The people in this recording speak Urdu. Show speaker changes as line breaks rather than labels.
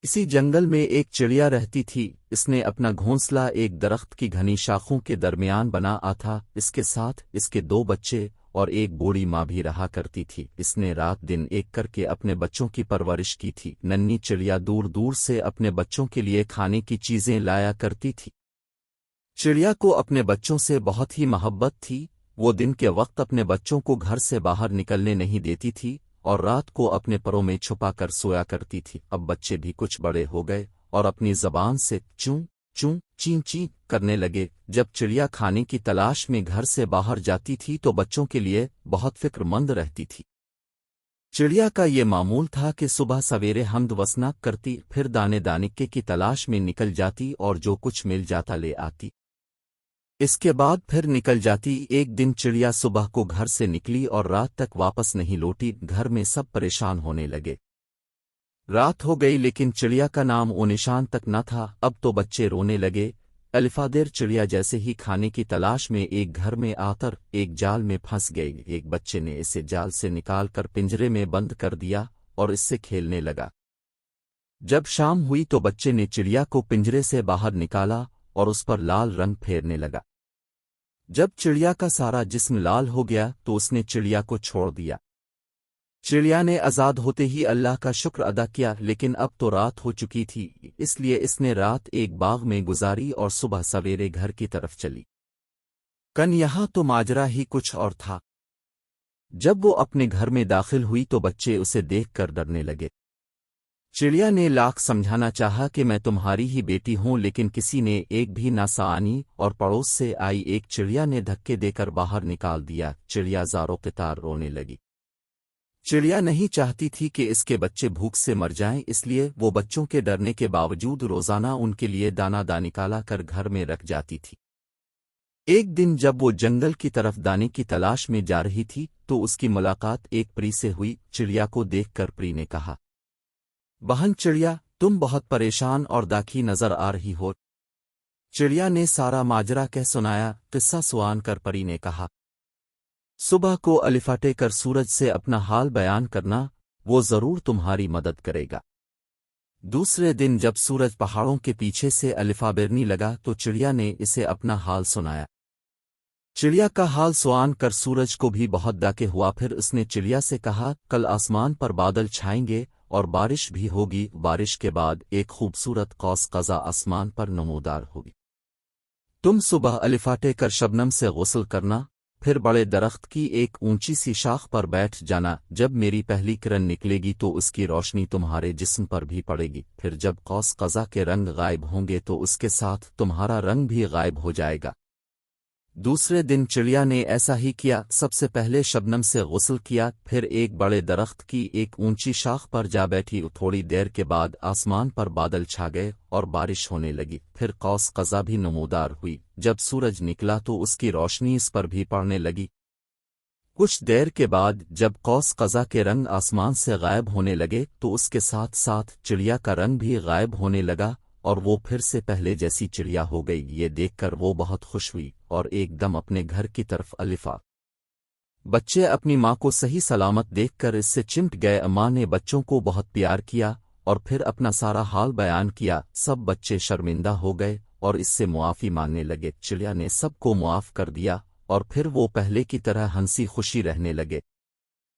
اسی جنگل میں ایک چڑیا رہتی تھی۔ اس نے اپنا گھونسلہ ایک درخت کی گھنی شاخوں کے درمیان بنا تھا۔ اس کے ساتھ اس کے 2 بچے اور ایک بوڑھی ماں بھی رہا کرتی تھی۔ اس نے رات دن ایک کر کے اپنے بچوں کی پرورش کی تھی۔ ننھی چڑیا دور دور سے اپنے بچوں کے لیے کھانے کی چیزیں لایا کرتی تھی۔ چڑیا کو اپنے بچوں سے بہت ہی محبت تھی۔ وہ دن کے وقت اپنے بچوں کو گھر سے باہر نکلنے نہیں دیتی تھی اور رات کو اپنے پروں میں چھپا کر سویا کرتی تھی۔ اب بچے بھی کچھ بڑے ہو گئے اور اپنی زبان سے چوں چوں چین چین کرنے لگے۔ جب چڑیا کھانے کی تلاش میں گھر سے باہر جاتی تھی تو بچوں کے لیے بہت فکر مند رہتی تھی۔ چڑیا کا یہ معمول تھا کہ صبح سویرے حمد وثنا کرتی، پھر دانے دانکے کی تلاش میں نکل جاتی اور جو کچھ مل جاتا لے آتی۔ اس کے بعد پھر نکل جاتی۔ ایک دن چڑیا صبح کو گھر سے نکلی اور رات تک واپس نہیں لوٹی۔ گھر میں سب پریشان ہونے لگے۔ رات ہو گئی لیکن چڑیا کا نام و نشان تک نہ تھا۔ اب تو بچے رونے لگے۔ الفادر چڑیا جیسے ہی کھانے کی تلاش میں ایک گھر میں آکر ایک جال میں پھنس گئی۔ ایک بچے نے اسے جال سے نکال کر پنجرے میں بند کر دیا اور اس سے کھیلنے لگا۔ جب شام ہوئی تو بچے نے چڑیا کو پنجرے سے باہر نکالا اور اس پر لال رنگ پھیرنے لگا۔ جب چڑیا کا سارا جسم لال ہو گیا تو اس نے چڑیا کو چھوڑ دیا۔ چڑیا نے آزاد ہوتے ہی اللہ کا شکر ادا کیا، لیکن اب تو رات ہو چکی تھی، اس لیے اس نے رات ایک باغ میں گزاری اور صبح سویرے گھر کی طرف چلی۔ یہاں تو ماجرا ہی کچھ اور تھا۔ جب وہ اپنے گھر میں داخل ہوئی تو بچے اسے دیکھ کر ڈرنے لگے۔ چڑیا نے لاکھ سمجھانا چاہا کہ میں تمہاری ہی بیٹی ہوں، لیکن کسی نے ایک بھی نہ سانی اور پڑوس سے آئی ایک چڑیا نے دھکے دے کر باہر نکال دیا۔ چڑیا زاروں قطار رونے لگی۔ چڑیا نہیں چاہتی تھی کہ اس کے بچے بھوک سے مر جائیں، اس لیے وہ بچوں کے ڈرنے کے باوجود روزانہ ان کے لیے دانہ نکالا کر گھر میں رکھ جاتی تھی۔ ایک دن جب وہ جنگل کی طرف دانے کی تلاش میں جا رہی تھی تو اس کی ملاقات ایک پری سے ہوئی۔ چڑیا کو دیکھ کر پری نے کہا، بہن چڑیا، تم بہت پریشان اور داکھی نظر آ رہی ہو۔ چڑیا نے سارا ماجرا کہہ سنایا۔ قصہ سوان کر پری نے کہا، صبح کو الفاٹے کر سورج سے اپنا حال بیان کرنا، وہ ضرور تمہاری مدد کرے گا۔ دوسرے دن جب سورج پہاڑوں کے پیچھے سے الفابرنی لگا تو چڑیا نے اسے اپنا حال سنایا۔ چڑیا کا حال سوان کر سورج کو بھی بہت داکے ہوا۔ پھر اس نے چڑیا سے کہا، کل آسمان پر بادل چھائیں گے اور بارش بھی ہوگی۔ بارش کے بعد ایک خوبصورت قوس قزح آسمان پر نمودار ہوگی۔ تم صبح الفاٹے کر شبنم سے غسل کرنا، پھر بڑے درخت کی ایک اونچی سی شاخ پر بیٹھ جانا۔ جب میری پہلی کرن نکلے گی تو اس کی روشنی تمہارے جسم پر بھی پڑے گی۔ پھر جب قوس قزح کے رنگ غائب ہوں گے تو اس کے ساتھ تمہارا رنگ بھی غائب ہو جائے گا۔ دوسرے دن چڑیا نے ایسا ہی کیا۔ سب سے پہلے شبنم سے غسل کیا، پھر ایک بڑے درخت کی ایک اونچی شاخ پر جا بیٹھی۔ تھوڑی دیر کے بعد آسمان پر بادل چھا گئے اور بارش ہونے لگی۔ پھر قوس قزح بھی نمودار ہوئی۔ جب سورج نکلا تو اس کی روشنی اس پر بھی پڑنے لگی۔ کچھ دیر کے بعد جب قوس قزح کے رنگ آسمان سے غائب ہونے لگے تو اس کے ساتھ ساتھ چڑیا کا رنگ بھی غائب ہونے لگا اور وہ پھر سے پہلے جیسی چڑیا ہو گئی۔ یہ دیکھ کر وہ بہت خوش ہوئی اور ایک دم اپنے گھر کی طرف الفا۔ بچے اپنی ماں کو صحیح سلامت دیکھ کر اس سے چمٹ گئے۔ ماں نے بچوں کو بہت پیار کیا اور پھر اپنا سارا حال بیان کیا۔ سب بچے شرمندہ ہو گئے اور اس سے معافی مانگنے لگے۔ چڑیا نے سب کو معاف کر دیا اور پھر وہ پہلے کی طرح ہنسی خوشی رہنے لگے۔